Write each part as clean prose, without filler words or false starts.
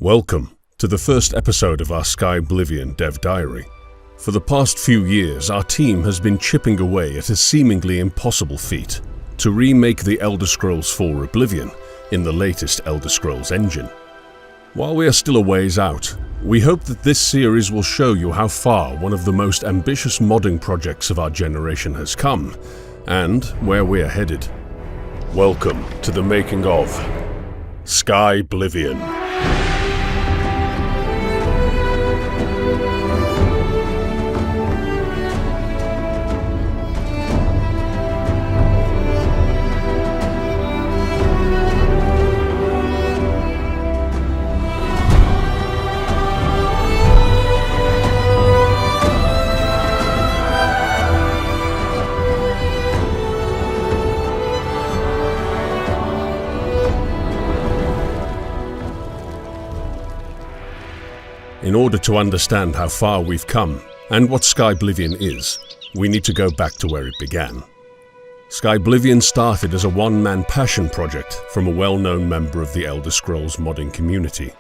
Welcome to the first episode of our Skyblivion Dev Diary. For the past few years, our team has been chipping away at a seemingly impossible feat to remake the Elder Scrolls 4 Oblivion in the latest Elder Scrolls engine. While we are still a ways out, we hope that this series will show you how far one of the most ambitious modding projects of our generation has come, and where we are headed. Welcome to the making of Skyblivion. In order to understand how far we've come and what Skyblivion is, we need to go back to where it began. Skyblivion started as a one-man passion project from a well-known member of the Elder Scrolls modding community.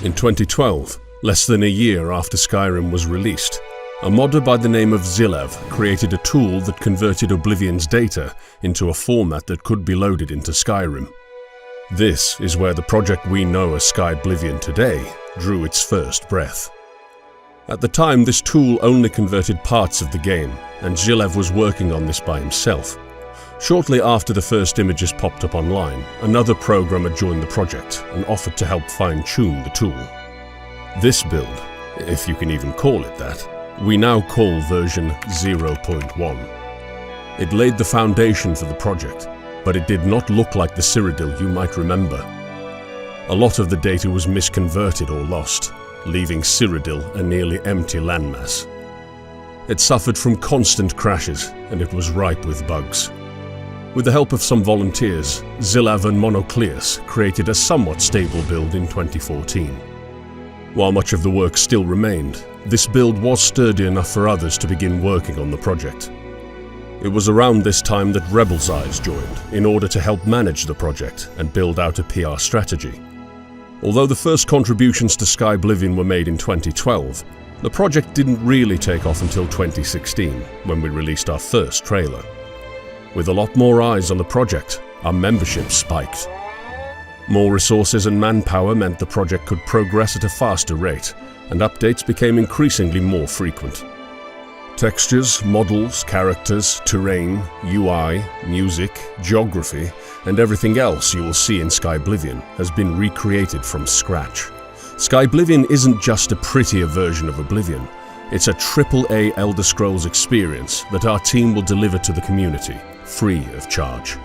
In 2012, less than a year after Skyrim was released, a modder by the name of Zilev created a tool that converted Oblivion's data into a format that could be loaded into Skyrim. This is where the project we know as Skyblivion today drew its first breath. At the time, this tool only converted parts of the game, and Zilev was working on this by himself. Shortly after the first images popped up online, another programmer joined the project and offered to help fine-tune the tool. This build, if you can even call it that, we now call version 0.1. It laid the foundation for the project, but it did not look like the Cyrodiil you might remember. A lot of the data was misconverted or lost, leaving Cyrodiil a nearly empty landmass. It suffered from constant crashes, and it was ripe with bugs. With the help of some volunteers, Zilev and Monocleus created a somewhat stable build in 2014. While much of the work still remained, this build was sturdy enough for others to begin working on the project. It was around this time that Rebel's Eyes joined in order to help manage the project and build out a PR strategy. Although the first contributions to Skyblivion were made in 2012, the project didn't really take off until 2016, when we released our first trailer. With a lot more eyes on the project, our membership spiked. More resources and manpower meant the project could progress at a faster rate, and updates became increasingly more frequent. Textures, models, characters, terrain, UI, music, geography, and everything else you will see in Skyblivion has been recreated from scratch. Skyblivion isn't just a prettier version of Oblivion, it's a AAA Elder Scrolls experience that our team will deliver to the community, free of charge.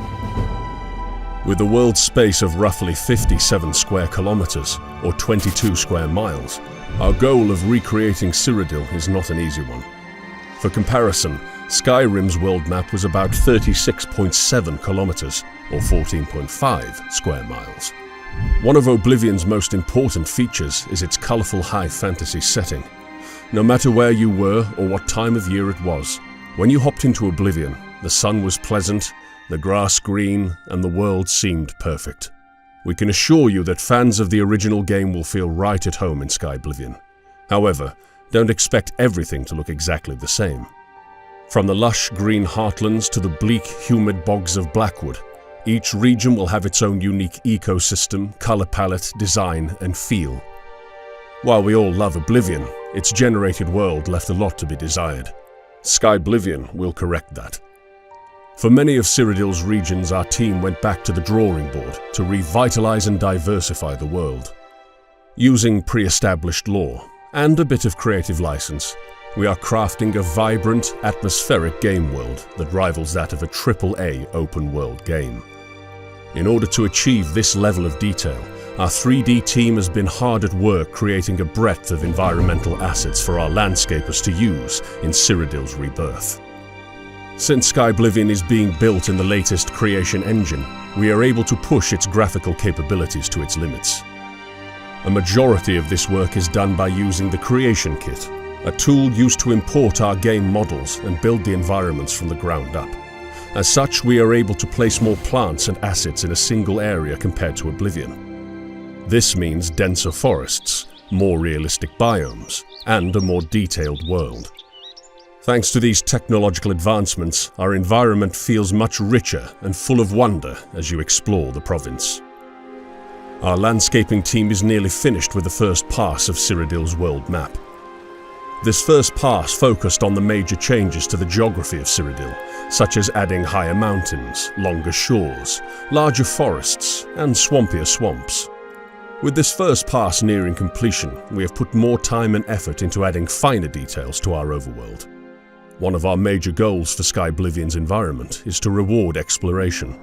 With a world space of roughly 57 square kilometers, or 22 square miles, our goal of recreating Cyrodiil is not an easy one. For comparison, Skyrim's world map was about 36.7 kilometers, or 14.5 square miles. One of Oblivion's most important features is its colorful high fantasy setting. No matter where you were or what time of year it was, when you hopped into Oblivion, the sun was pleasant, the grass green, and the world seemed perfect. We can assure you that fans of the original game will feel right at home in Skyblivion. However, don't expect everything to look exactly the same. From the lush green heartlands to the bleak, humid bogs of Blackwood, each region will have its own unique ecosystem, color palette, design, and feel. While we all love Oblivion, its generated world left a lot to be desired. Skyblivion will correct that. For many of Cyrodiil's regions, our team went back to the drawing board to revitalize and diversify the world. Using pre-established lore and a bit of creative license, we are crafting a vibrant, atmospheric game world that rivals that of a AAA open-world game. In order to achieve this level of detail, our 3D team has been hard at work creating a breadth of environmental assets for our landscapers to use in Cyrodiil's rebirth. Since Skyblivion is being built in the latest creation engine, we are able to push its graphical capabilities to its limits. A majority of this work is done by using the Creation Kit, a tool used to import our game models and build the environments from the ground up. As such, we are able to place more plants and assets in a single area compared to Oblivion. This means denser forests, more realistic biomes, and a more detailed world. Thanks to these technological advancements, our environment feels much richer and full of wonder as you explore the province. Our landscaping team is nearly finished with the first pass of Cyrodiil's world map. This first pass focused on the major changes to the geography of Cyrodiil, such as adding higher mountains, longer shores, larger forests, and swampier swamps. With this first pass nearing completion, we have put more time and effort into adding finer details to our overworld. One of our major goals for Skyblivion's environment is to reward exploration.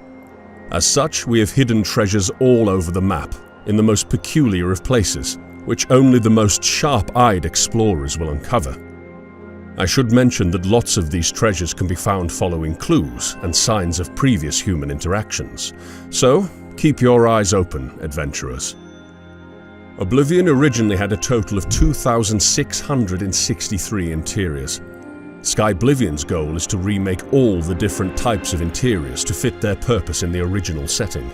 As such, we have hidden treasures all over the map, in the most peculiar of places, which only the most sharp-eyed explorers will uncover. I should mention that lots of these treasures can be found following clues and signs of previous human interactions, so keep your eyes open, adventurers. Oblivion originally had a total of 2,663 interiors. Skyblivion's goal is to remake all the different types of interiors to fit their purpose in the original setting.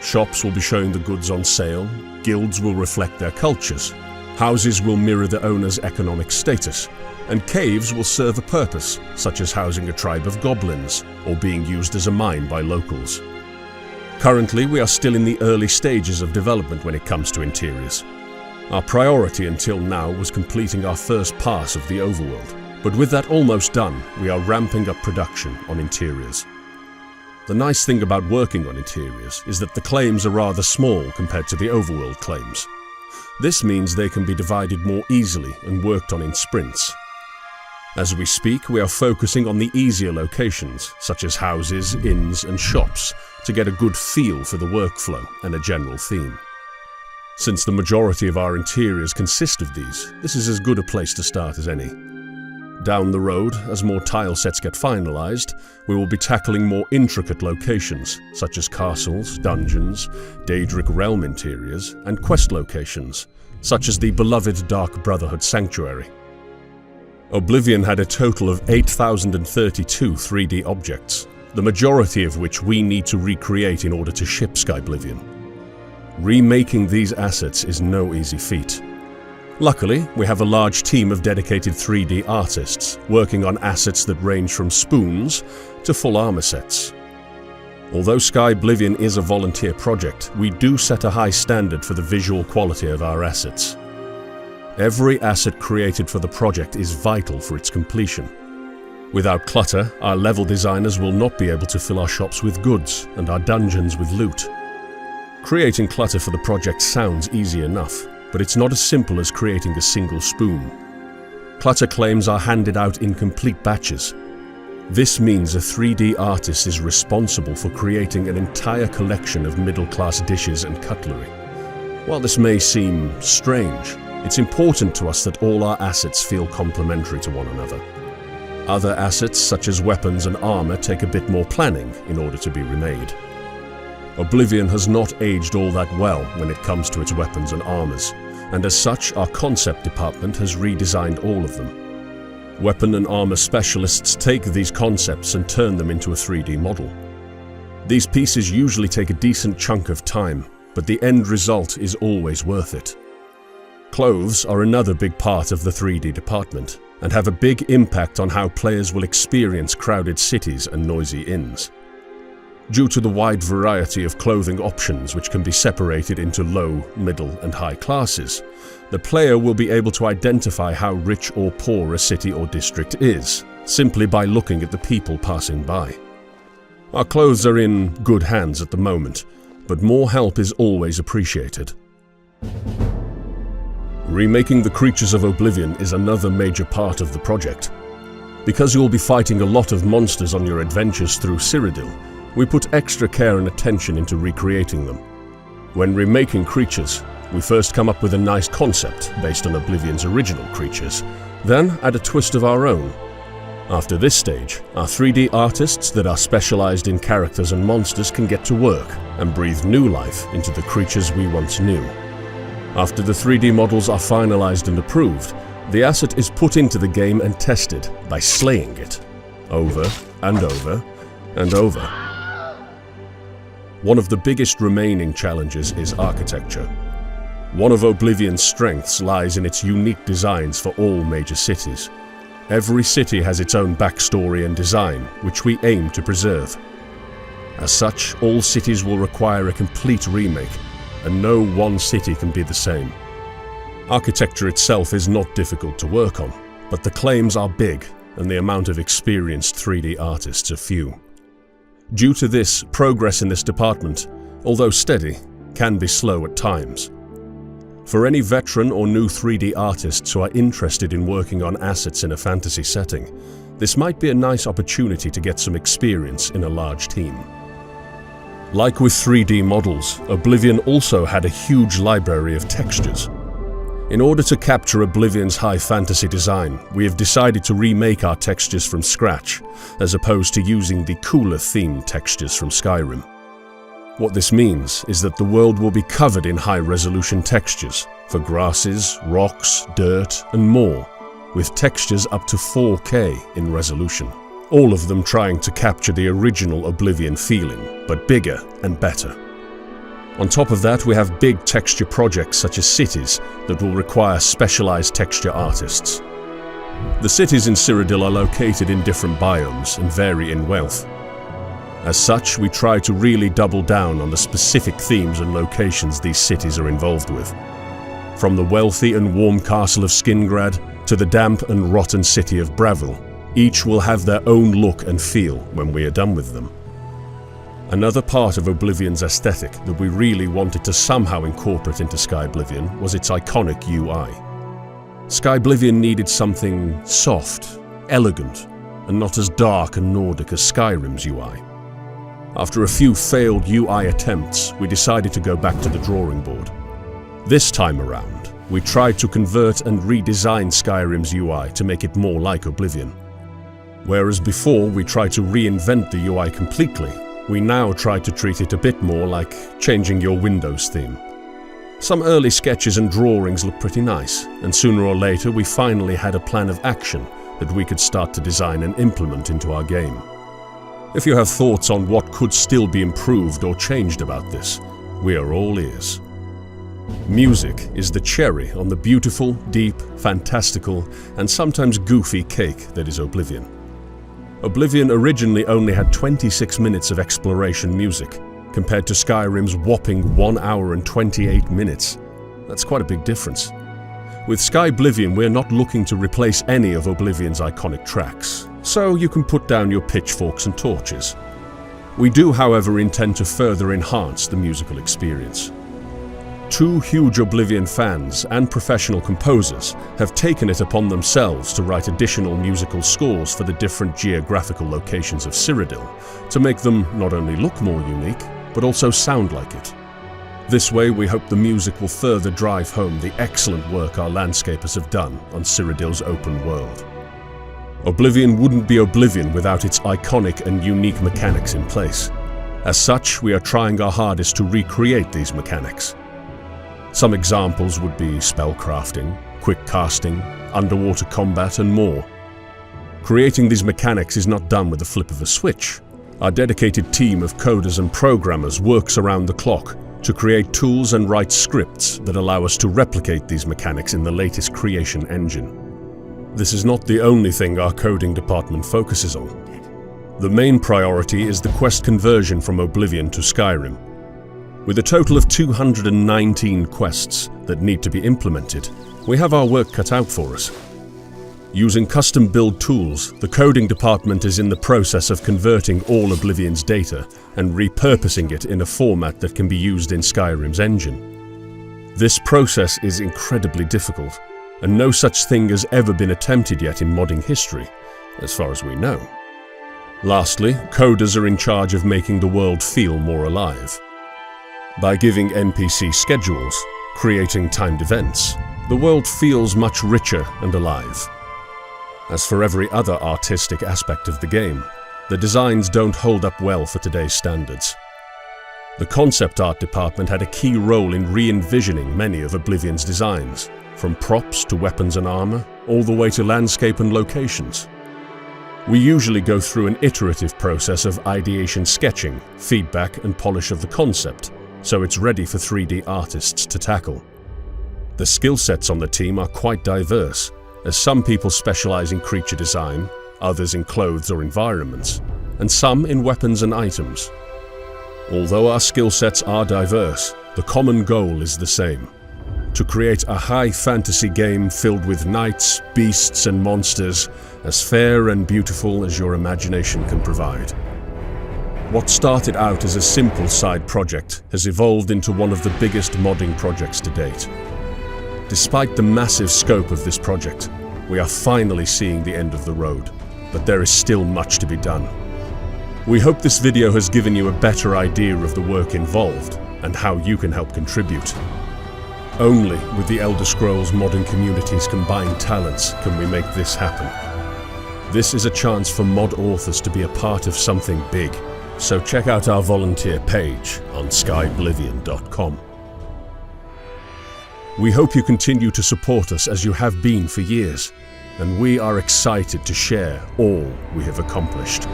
Shops will be showing the goods on sale, guilds will reflect their cultures, houses will mirror the owner's economic status, and caves will serve a purpose, such as housing a tribe of goblins or being used as a mine by locals. Currently, we are still in the early stages of development when it comes to interiors. Our priority until now was completing our first pass of the overworld, but with that almost done, we are ramping up production on interiors. The nice thing about working on interiors is that the claims are rather small compared to the overworld claims. This means they can be divided more easily and worked on in sprints. As we speak, we are focusing on the easier locations, such as houses, inns, and shops, to get a good feel for the workflow and a general theme. Since the majority of our interiors consist of these, this is as good a place to start as any. Down the road, as more tile sets get finalized, we will be tackling more intricate locations, such as castles, dungeons, Daedric realm interiors, and quest locations, such as the beloved Dark Brotherhood Sanctuary. Oblivion had a total of 8,032 3D objects, the majority of which we need to recreate in order to ship Skyblivion. Remaking these assets is no easy feat. Luckily, we have a large team of dedicated 3D artists working on assets that range from spoons to full armor sets. Although Skyblivion is a volunteer project, we do set a high standard for the visual quality of our assets. Every asset created for the project is vital for its completion. Without clutter, our level designers will not be able to fill our shops with goods and our dungeons with loot. Creating clutter for the project sounds easy enough, but it's not as simple as creating a single spoon. Clutter claims are handed out in complete batches. This means a 3D artist is responsible for creating an entire collection of middle-class dishes and cutlery. While this may seem strange, it's important to us that all our assets feel complementary to one another. Other assets, such as weapons and armor, take a bit more planning in order to be remade. Oblivion has not aged all that well when it comes to its weapons and armors, and as such, our concept department has redesigned all of them. Weapon and armor specialists take these concepts and turn them into a 3D model. These pieces usually take a decent chunk of time, but the end result is always worth it. Clothes are another big part of the 3D department, and have a big impact on how players will experience crowded cities and noisy inns. Due to the wide variety of clothing options which can be separated into low, middle, and high classes, the player will be able to identify how rich or poor a city or district is, simply by looking at the people passing by. Our clothes are in good hands at the moment, but more help is always appreciated. Remaking the creatures of Oblivion is another major part of the project. Because you'll be fighting a lot of monsters on your adventures through Cyrodiil, we put extra care and attention into recreating them. When remaking creatures, we first come up with a nice concept based on Oblivion's original creatures, then add a twist of our own. After this stage, our 3D artists that are specialized in characters and monsters can get to work and breathe new life into the creatures we once knew. After the 3D models are finalized and approved, the asset is put into the game and tested by slaying it, over and over and over. one of the biggest remaining challenges is architecture. One of Oblivion's strengths lies in its unique designs for all major cities. Every city has its own backstory and design, which we aim to preserve. As such, all cities will require a complete remake, and no one city can be the same. Architecture itself is not difficult to work on, but the claims are big, and the amount of experienced 3D artists are few. Due to this, progress in this department, although steady, can be slow at times. For any veteran or new 3D artists who are interested in working on assets in a fantasy setting, this might be a nice opportunity to get some experience in a large team. Like with 3D models, Oblivion also had a huge library of textures. In order to capture Oblivion's high fantasy design, we have decided to remake our textures from scratch, as opposed to using the cooler themed textures from Skyrim. What this means is that the world will be covered in high-resolution textures for grasses, rocks, dirt, and more, with textures up to 4K in resolution, all of them trying to capture the original Oblivion feeling, but bigger and better. On top of that, we have big texture projects such as cities that will require specialized texture artists. The cities in Cyrodiil are located in different biomes and vary in wealth. As such, we try to really double down on the specific themes and locations these cities are involved with. From the wealthy and warm castle of Skingrad to the damp and rotten city of Bravil, each will have their own look and feel when we are done with them. Another part of Oblivion's aesthetic that we really wanted to somehow incorporate into Skyblivion was its iconic UI. Skyblivion needed something soft, elegant, and not as dark and Nordic as Skyrim's UI. After a few failed UI attempts, we decided to go back to the drawing board. This time around, we tried to convert and redesign Skyrim's UI to make it more like Oblivion. Whereas before we tried to reinvent the UI completely, we now try to treat it a bit more like changing your Windows theme. Some early sketches and drawings look pretty nice, and sooner or later we finally had a plan of action that we could start to design and implement into our game. If you have thoughts on what could still be improved or changed about this, we are all ears. Music is the cherry on the beautiful, deep, fantastical, and sometimes goofy cake that is Oblivion. Oblivion originally only had 26 minutes of exploration music, compared to Skyrim's whopping 1 hour and 28 minutes. That's quite a big difference. With Skyblivion, we're not looking to replace any of Oblivion's iconic tracks, so you can put down your pitchforks and torches. We do, however, intend to further enhance the musical experience. Two huge Oblivion fans and professional composers have taken it upon themselves to write additional musical scores for the different geographical locations of Cyrodiil, to make them not only look more unique, but also sound like it. This way, we hope the music will further drive home the excellent work our landscapers have done on Cyrodiil's open world. Oblivion wouldn't be Oblivion without its iconic and unique mechanics in place. As such, we are trying our hardest to recreate these mechanics. Some examples would be spellcrafting, quick casting, underwater combat, and more. Creating these mechanics is not done with the flip of a switch. Our dedicated team of coders and programmers works around the clock to create tools and write scripts that allow us to replicate these mechanics in the latest creation engine. This is not the only thing our coding department focuses on. The main priority is the quest conversion from Oblivion to Skyrim. With a total of 219 quests that need to be implemented, we have our work cut out for us. Using custom-build tools, the coding department is in the process of converting all Oblivion's data and repurposing it in a format that can be used in Skyrim's engine. This process is incredibly difficult, and no such thing has ever been attempted yet in modding history, as far as we know. Lastly, coders are in charge of making the world feel more alive. By giving NPC schedules, creating timed events, the world feels much richer and alive. As for every other artistic aspect of the game, the designs don't hold up well for today's standards. The concept art department had a key role in re-envisioning many of Oblivion's designs, from props to weapons and armor, all the way to landscape and locations. We usually go through an iterative process of ideation sketching, feedback and polish of the concept, so it's ready for 3D artists to tackle. The skill sets on the team are quite diverse, as some people specialize in creature design, others in clothes or environments, and some in weapons and items. Although our skill sets are diverse, the common goal is the same: to create a high fantasy game filled with knights, beasts and monsters, as fair and beautiful as your imagination can provide. What started out as a simple side project has evolved into one of the biggest modding projects to date. Despite the massive scope of this project, we are finally seeing the end of the road, but there is still much to be done. We hope this video has given you a better idea of the work involved and how you can help contribute. Only with the Elder Scrolls modding community's combined talents can we make this happen. This is a chance for mod authors to be a part of something big, so check out our volunteer page on skyblivion.com. We hope you continue to support us as you have been for years, and we are excited to share all we have accomplished.